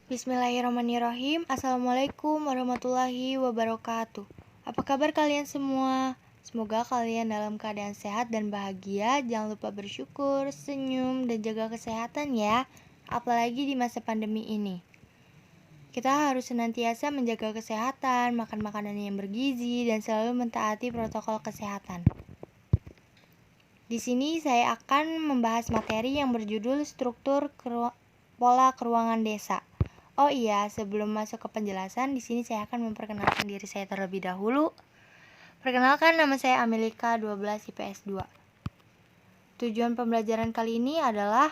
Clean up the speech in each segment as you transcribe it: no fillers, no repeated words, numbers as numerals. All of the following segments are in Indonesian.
Bismillahirrahmanirrahim. Assalamualaikum warahmatullahi wabarakatuh. Apa kabar kalian semua? Semoga kalian dalam keadaan sehat dan bahagia. Jangan lupa bersyukur, senyum, dan jaga kesehatan ya. Apalagi di masa pandemi ini. Kita harus senantiasa menjaga kesehatan, makan makanan yang bergizi, dan selalu mentaati protokol kesehatan. Di sini saya akan membahas materi yang berjudul struktur pola keruangan desa. Oh iya, sebelum masuk ke penjelasan, di sini saya akan memperkenalkan diri saya terlebih dahulu. Perkenalkan, nama saya Amelika 12 IPS 2. Tujuan pembelajaran kali ini adalah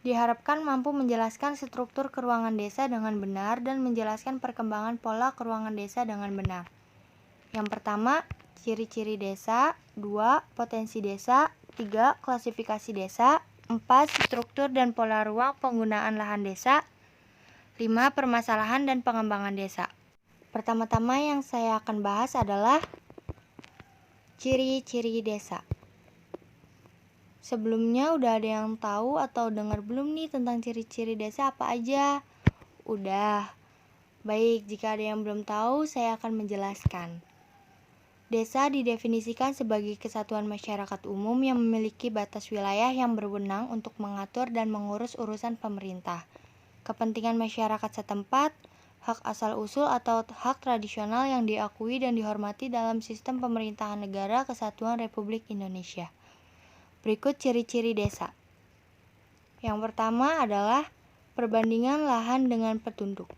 diharapkan mampu menjelaskan struktur keruangan desa dengan benar dan menjelaskan perkembangan pola keruangan desa dengan benar. Yang pertama, ciri-ciri desa. 2. Potensi desa. 3. Klasifikasi desa. 4. Struktur dan pola ruang penggunaan lahan desa. 5. Permasalahan dan pengembangan desa. Pertama-tama yang saya akan bahas adalah ciri-ciri desa. Sebelumnya udah ada yang tahu atau dengar belum nih tentang ciri-ciri desa apa aja? Udah. Baik, jika ada yang belum tahu, saya akan menjelaskan. Desa didefinisikan sebagai kesatuan masyarakat umum yang memiliki batas wilayah yang berwenang untuk mengatur dan mengurus urusan pemerintah, kepentingan masyarakat setempat, hak asal-usul atau hak tradisional yang diakui dan dihormati dalam sistem pemerintahan negara kesatuan Republik Indonesia. Berikut ciri-ciri desa. Yang pertama adalah perbandingan lahan dengan penduduk.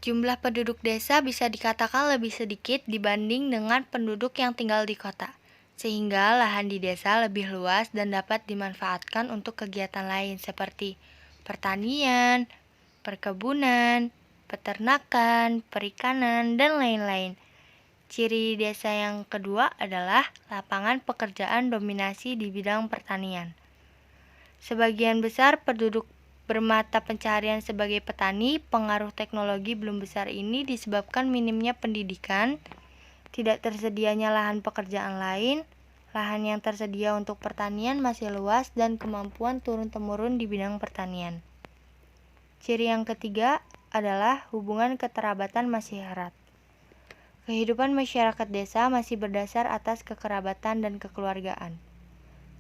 Jumlah penduduk desa bisa dikatakan lebih sedikit dibanding dengan penduduk yang tinggal di kota, sehingga lahan di desa lebih luas dan dapat dimanfaatkan untuk kegiatan lain seperti pertanian, perkebunan, peternakan, perikanan, dan lain-lain. Ciri desa yang kedua adalah lapangan pekerjaan dominasi di bidang pertanian. Sebagian besar penduduk bermata pencaharian sebagai petani. Pengaruh teknologi belum besar ini disebabkan minimnya pendidikan, tidak tersedianya lahan pekerjaan lain, lahan yang tersedia untuk pertanian masih luas, dan kemampuan turun-temurun di bidang pertanian. Ciri yang ketiga adalah hubungan kekerabatan masih erat. Kehidupan masyarakat desa masih berdasar atas kekerabatan dan kekeluargaan.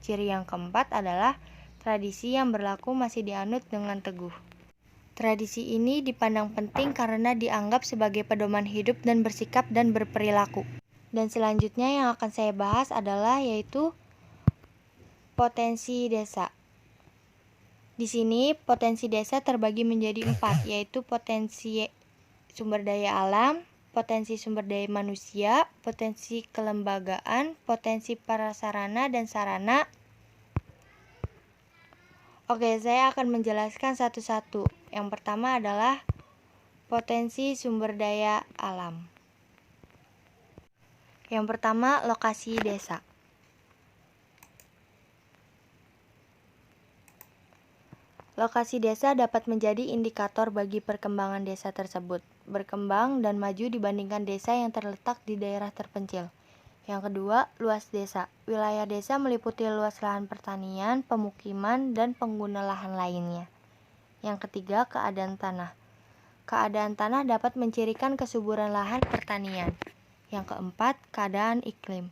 Ciri yang keempat adalah tradisi yang berlaku masih dianut dengan teguh. Tradisi ini dipandang penting karena dianggap sebagai pedoman hidup dan bersikap dan berperilaku. Dan selanjutnya yang akan saya bahas adalah yaitu potensi desa. Di sini potensi desa terbagi menjadi 4, yaitu potensi sumber daya alam, potensi sumber daya manusia, potensi kelembagaan, potensi prasarana dan sarana. Oke, saya akan menjelaskan satu-satu. Yang pertama adalah potensi sumber daya alam. Yang pertama, lokasi desa. Lokasi desa dapat menjadi indikator bagi perkembangan desa tersebut, berkembang dan maju dibandingkan desa yang terletak di daerah terpencil. Yang kedua, luas desa. Wilayah desa meliputi luas lahan pertanian, pemukiman, dan pengguna lahan lainnya. Yang ketiga, keadaan tanah. Keadaan tanah dapat mencirikan kesuburan lahan pertanian. Yang keempat, keadaan iklim.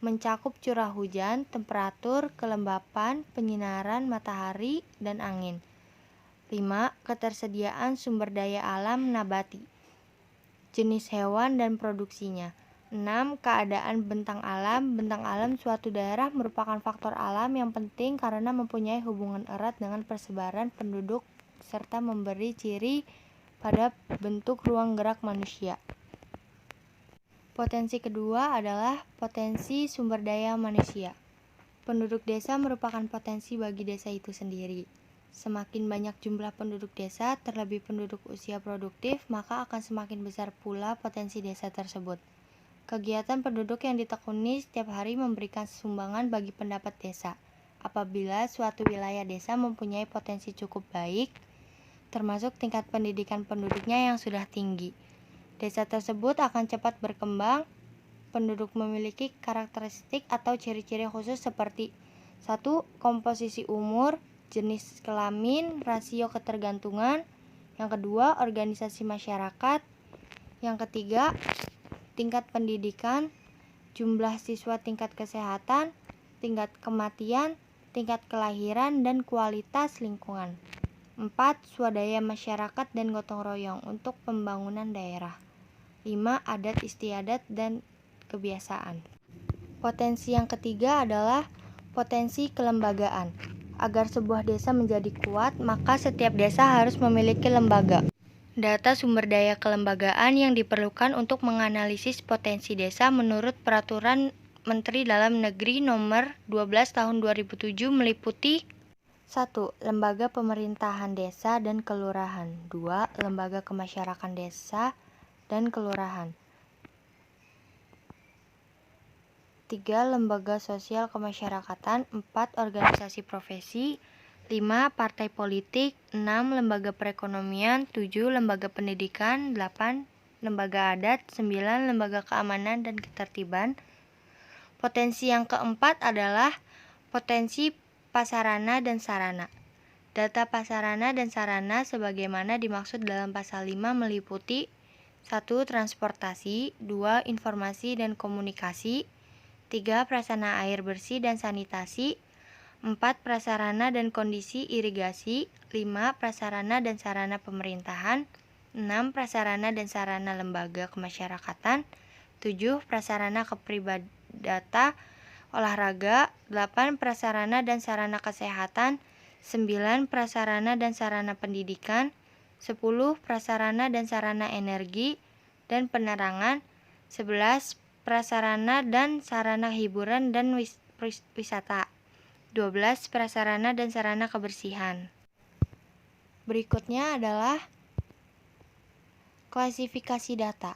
Mencakup curah hujan, temperatur, kelembapan, penyinaran matahari, dan angin. 5. Ketersediaan sumber daya alam nabati, jenis hewan dan produksinya. 6. Keadaan bentang alam. Bentang alam suatu daerah merupakan faktor alam yang penting karena mempunyai hubungan erat dengan persebaran penduduk serta memberi ciri pada bentuk ruang gerak manusia. Potensi kedua adalah potensi sumber daya manusia. Penduduk desa merupakan potensi bagi desa itu sendiri. Semakin banyak jumlah penduduk desa, terlebih penduduk usia produktif, maka akan semakin besar pula potensi desa tersebut. Kegiatan penduduk yang ditekuni setiap hari memberikan sumbangan bagi pendapat desa. Apabila suatu wilayah desa mempunyai potensi cukup baik, termasuk tingkat pendidikan penduduknya yang sudah tinggi, desa tersebut akan cepat berkembang. Penduduk memiliki karakteristik atau ciri-ciri khusus seperti 1. Komposisi umur, jenis kelamin, rasio ketergantungan. Yang kedua, organisasi masyarakat. Yang ketiga, tingkat pendidikan, jumlah siswa, tingkat kesehatan, tingkat kematian, tingkat kelahiran, dan kualitas lingkungan. 4. Swadaya masyarakat dan gotong royong untuk pembangunan daerah. 5. Adat istiadat dan kebiasaan. Potensi yang ketiga adalah potensi kelembagaan. Agar sebuah desa menjadi kuat, maka setiap desa harus memiliki lembaga. Data sumber daya kelembagaan yang diperlukan untuk menganalisis potensi desa menurut Peraturan Menteri Dalam Negeri Nomor 12 Tahun 2007 meliputi 1. Lembaga pemerintahan desa dan kelurahan. 2. Lembaga kemasyarakatan desa dan kelurahan. 3. Lembaga sosial kemasyarakatan. 4. Organisasi profesi. 5. Partai politik. 6. Lembaga perekonomian. 7. Lembaga pendidikan. 8. Lembaga adat. 9. Lembaga keamanan dan ketertiban. Potensi yang keempat adalah potensi prasarana dan sarana. Data prasarana dan sarana sebagaimana dimaksud dalam pasal 5 meliputi 1. Transportasi. 2. Informasi dan komunikasi. 3. Prasarana air bersih dan sanitasi. 4. Prasarana dan kondisi irigasi. 5. Prasarana dan sarana pemerintahan. 6. Prasarana dan sarana lembaga kemasyarakatan. 7. Prasarana kepribadatan olahraga. 8. Prasarana dan sarana kesehatan. 9. Prasarana dan sarana pendidikan. 10. Prasarana dan sarana energi dan penerangan. 11. Prasarana dan sarana hiburan dan wisata. 12. Prasarana dan sarana kebersihan. Berikutnya adalah klasifikasi data.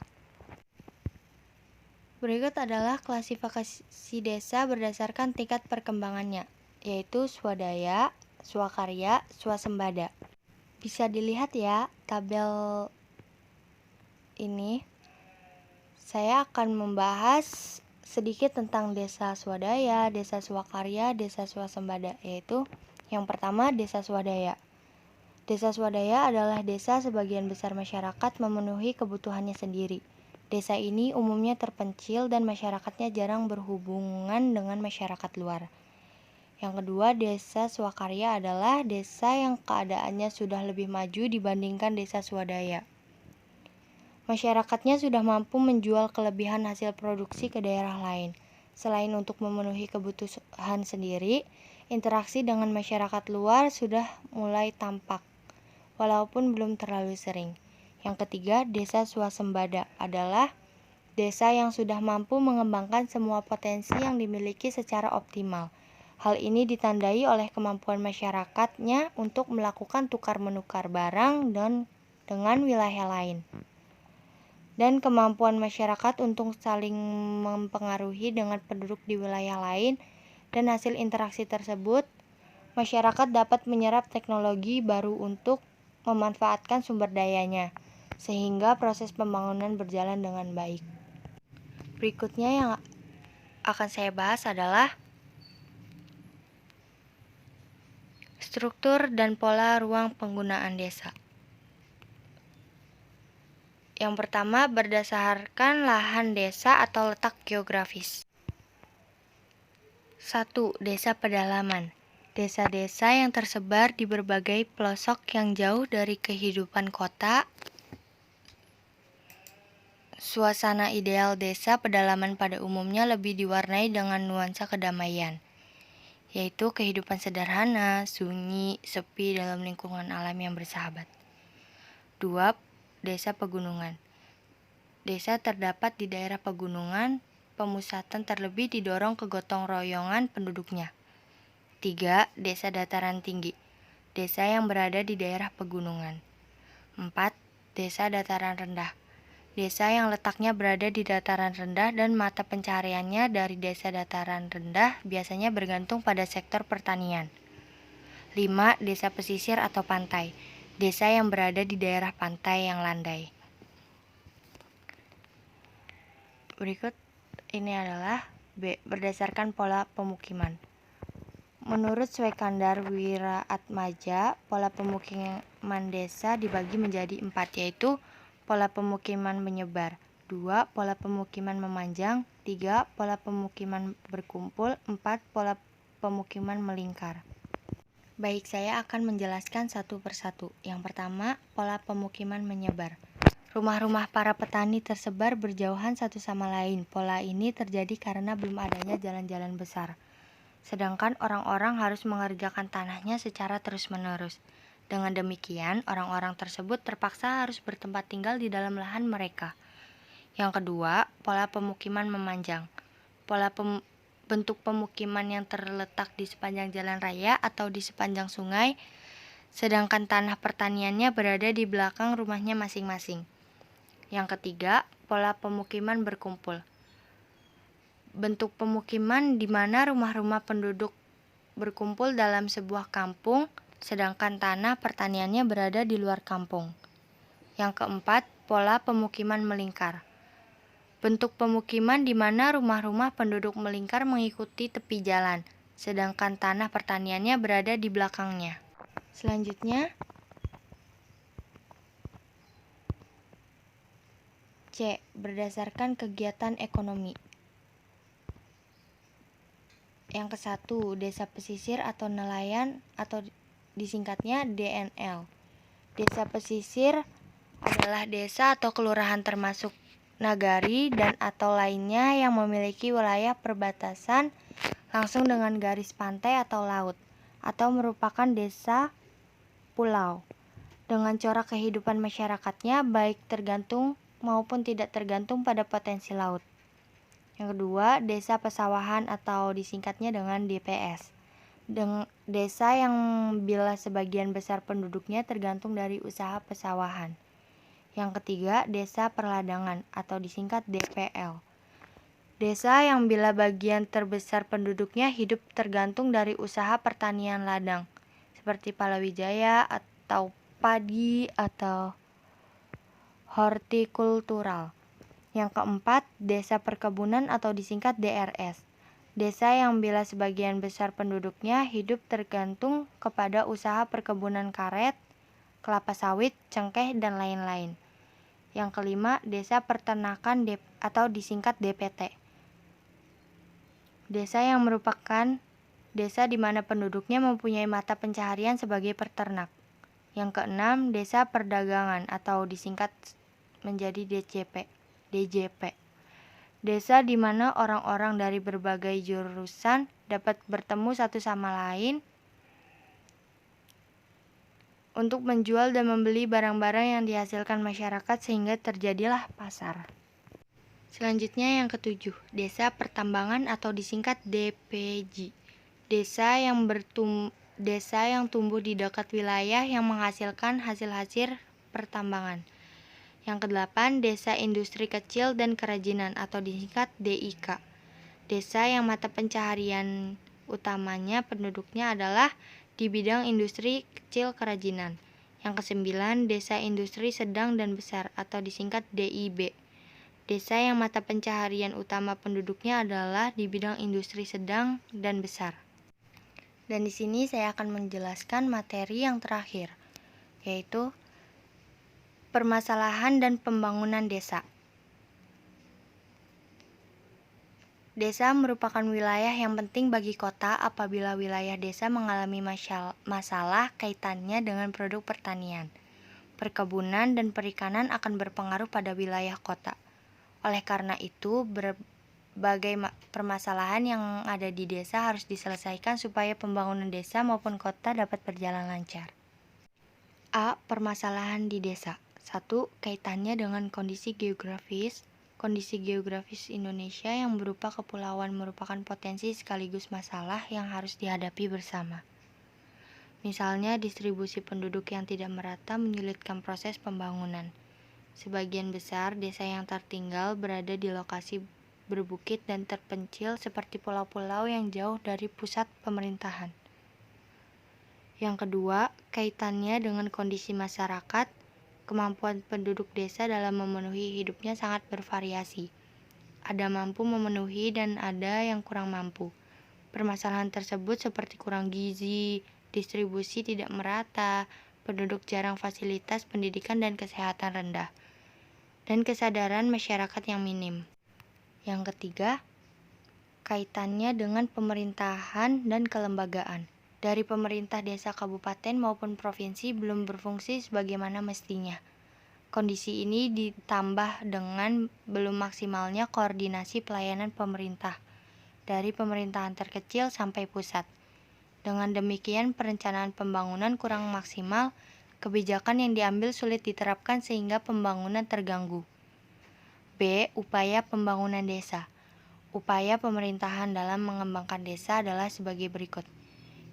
Berikut adalah klasifikasi desa berdasarkan tingkat perkembangannya, yaitu swadaya, swakarya, swasembada. Bisa dilihat ya tabel ini. Saya akan membahas sedikit tentang desa swadaya, desa swakarya, desa swasembada, yaitu yang pertama desa swadaya. Desa swadaya adalah desa sebagian besar masyarakat memenuhi kebutuhannya sendiri. Desa ini umumnya terpencil dan masyarakatnya jarang berhubungan dengan masyarakat luar. Yang kedua, desa swakarya adalah desa yang keadaannya sudah lebih maju dibandingkan desa swadaya. Masyarakatnya sudah mampu menjual kelebihan hasil produksi ke daerah lain. Selain untuk memenuhi kebutuhan sendiri, interaksi dengan masyarakat luar sudah mulai tampak, walaupun belum terlalu sering. Yang ketiga, desa swasembada adalah desa yang sudah mampu mengembangkan semua potensi yang dimiliki secara optimal. Hal ini ditandai oleh kemampuan masyarakatnya untuk melakukan tukar-menukar barang dengan wilayah lain, dan kemampuan masyarakat untuk saling mempengaruhi dengan penduduk di wilayah lain, dan hasil interaksi tersebut, masyarakat dapat menyerap teknologi baru untuk memanfaatkan sumber dayanya, sehingga proses pembangunan berjalan dengan baik. Berikutnya yang akan saya bahas adalah struktur dan pola ruang penggunaan desa. Yang pertama, berdasarkan lahan desa atau letak geografis. 1. Desa pedalaman. Desa-desa yang tersebar di berbagai pelosok yang jauh dari kehidupan kota. Suasana ideal desa pedalaman pada umumnya lebih diwarnai dengan nuansa kedamaian, yaitu kehidupan sederhana, sunyi, sepi dalam lingkungan alam yang bersahabat. 2. Desa pegunungan. Desa terdapat di daerah pegunungan, pemusatan terlebih didorong kegotong royongan penduduknya. 3. Desa dataran tinggi. Desa yang berada di daerah pegunungan. 4. Desa dataran rendah. Desa yang letaknya berada di dataran rendah dan mata pencahariannya dari desa dataran rendah biasanya bergantung pada sektor pertanian. 5. Desa pesisir atau pantai. Desa yang berada di daerah pantai yang landai. Berikut ini adalah B. Berdasarkan pola pemukiman. Menurut Swekandar Wiraatmaja, pola pemukiman desa dibagi menjadi 4, yaitu pola pemukiman menyebar, 2. Pola pemukiman memanjang, 3. Pola pemukiman berkumpul, 4. Pola pemukiman melingkar. Baik, saya akan menjelaskan satu persatu. Yang pertama, pola pemukiman menyebar. Rumah-rumah para petani tersebar berjauhan satu sama lain. Pola ini terjadi karena belum adanya jalan-jalan besar. Sedangkan orang-orang harus mengerjakan tanahnya secara terus-menerus. Dengan demikian, orang-orang tersebut terpaksa harus bertempat tinggal di dalam lahan mereka. Yang kedua, pola pemukiman memanjang. Bentuk pemukiman yang terletak di sepanjang jalan raya atau di sepanjang sungai, sedangkan tanah pertaniannya berada di belakang rumahnya masing-masing. Yang ketiga, pola pemukiman berkumpul. Bentuk pemukiman di mana rumah-rumah penduduk berkumpul dalam sebuah kampung, sedangkan tanah pertaniannya berada di luar kampung. Yang keempat, pola pemukiman melingkar. Bentuk pemukiman di mana rumah-rumah penduduk melingkar mengikuti tepi jalan, sedangkan tanah pertaniannya berada di belakangnya. Selanjutnya, C. Berdasarkan kegiatan ekonomi. Yang ke-1, desa pesisir atau nelayan atau disingkatnya DNL. Desa pesisir adalah desa atau kelurahan termasuk nagari dan atau lainnya yang memiliki wilayah perbatasan langsung dengan garis pantai atau laut, atau merupakan desa pulau dengan corak kehidupan masyarakatnya baik tergantung maupun tidak tergantung pada potensi laut. Yang kedua, desa pesawahan atau disingkatnya dengan DPS. Desa yang bila sebagian besar penduduknya tergantung dari usaha pesawahan. Yang ketiga, desa perladangan atau disingkat DPL. Desa yang bila bagian terbesar penduduknya hidup tergantung dari usaha pertanian ladang, seperti Palawijaya atau padi atau hortikultural. Yang keempat, desa perkebunan atau disingkat DRS. Desa yang bila sebagian besar penduduknya hidup tergantung kepada usaha perkebunan karet, kelapa sawit, cengkeh, dan lain-lain. Yang kelima, desa peternakan atau disingkat DPT. Desa yang merupakan desa di mana penduduknya mempunyai mata pencaharian sebagai peternak. Yang keenam, desa perdagangan atau disingkat menjadi DJP. Desa di mana orang-orang dari berbagai jurusan dapat bertemu satu sama lain untuk menjual dan membeli barang-barang yang dihasilkan masyarakat sehingga terjadilah pasar. Selanjutnya yang ketujuh, desa pertambangan atau disingkat DPJ. Desa yang tumbuh di dekat wilayah yang menghasilkan hasil-hasil pertambangan. Yang kedelapan, desa industri kecil dan kerajinan atau disingkat DIK. Desa yang mata pencaharian utamanya penduduknya adalah di bidang industri kecil kerajinan. Yang kesembilan, desa industri sedang dan besar atau disingkat DIB. Desa yang mata pencaharian utama penduduknya adalah di bidang industri sedang dan besar. Dan di sini saya akan menjelaskan materi yang terakhir, yaitu permasalahan dan pembangunan desa. Desa merupakan wilayah yang penting bagi kota apabila wilayah desa mengalami masalah kaitannya dengan produk pertanian. Perkebunan dan perikanan akan berpengaruh pada wilayah kota. Oleh karena itu, berbagai permasalahan yang ada di desa harus diselesaikan supaya pembangunan desa maupun kota dapat berjalan lancar. A. Permasalahan di desa. 1. Kaitannya dengan kondisi geografis. Kondisi geografis Indonesia yang berupa kepulauan merupakan potensi sekaligus masalah yang harus dihadapi bersama. Misalnya, distribusi penduduk yang tidak merata menyulitkan proses pembangunan. Sebagian besar desa yang tertinggal berada di lokasi berbukit dan terpencil seperti pulau-pulau yang jauh dari pusat pemerintahan. Yang kedua, kaitannya dengan kondisi masyarakat. Kemampuan penduduk desa dalam memenuhi hidupnya sangat bervariasi. Ada mampu memenuhi dan ada yang kurang mampu. Permasalahan tersebut seperti kurang gizi, distribusi tidak merata, penduduk jarang fasilitas pendidikan dan kesehatan rendah, dan kesadaran masyarakat yang minim. Yang ketiga, kaitannya dengan pemerintahan dan kelembagaan. Dari pemerintah desa, kabupaten maupun provinsi belum berfungsi sebagaimana mestinya. Kondisi ini ditambah dengan belum maksimalnya koordinasi pelayanan pemerintah dari pemerintahan terkecil sampai pusat. Dengan demikian, perencanaan pembangunan kurang maksimal, kebijakan yang diambil sulit diterapkan sehingga pembangunan terganggu. B. Upaya pembangunan desa. Upaya pemerintahan dalam mengembangkan desa adalah sebagai berikut.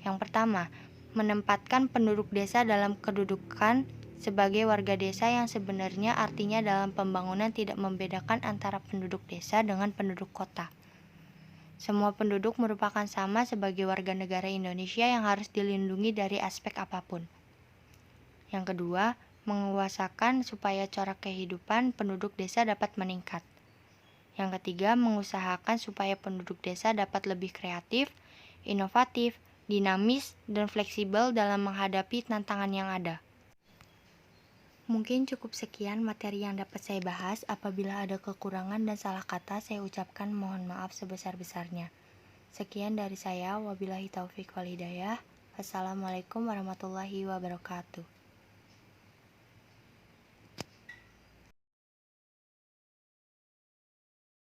Yang pertama, menempatkan penduduk desa dalam kedudukan sebagai warga desa yang sebenarnya artinya dalam pembangunan tidak membedakan antara penduduk desa dengan penduduk kota. Semua penduduk merupakan sama sebagai warga negara Indonesia yang harus dilindungi dari aspek apapun. Yang kedua, menguasakan supaya corak kehidupan penduduk desa dapat meningkat. Yang ketiga, mengusahakan supaya penduduk desa dapat lebih kreatif, inovatif, dinamis, dan fleksibel dalam menghadapi tantangan yang ada. Mungkin cukup sekian materi yang dapat saya bahas. Apabila ada kekurangan dan salah kata, saya ucapkan mohon maaf sebesar-besarnya. Sekian dari saya, wabillahi taufiq wal hidayah. Wassalamualaikum warahmatullahi wabarakatuh.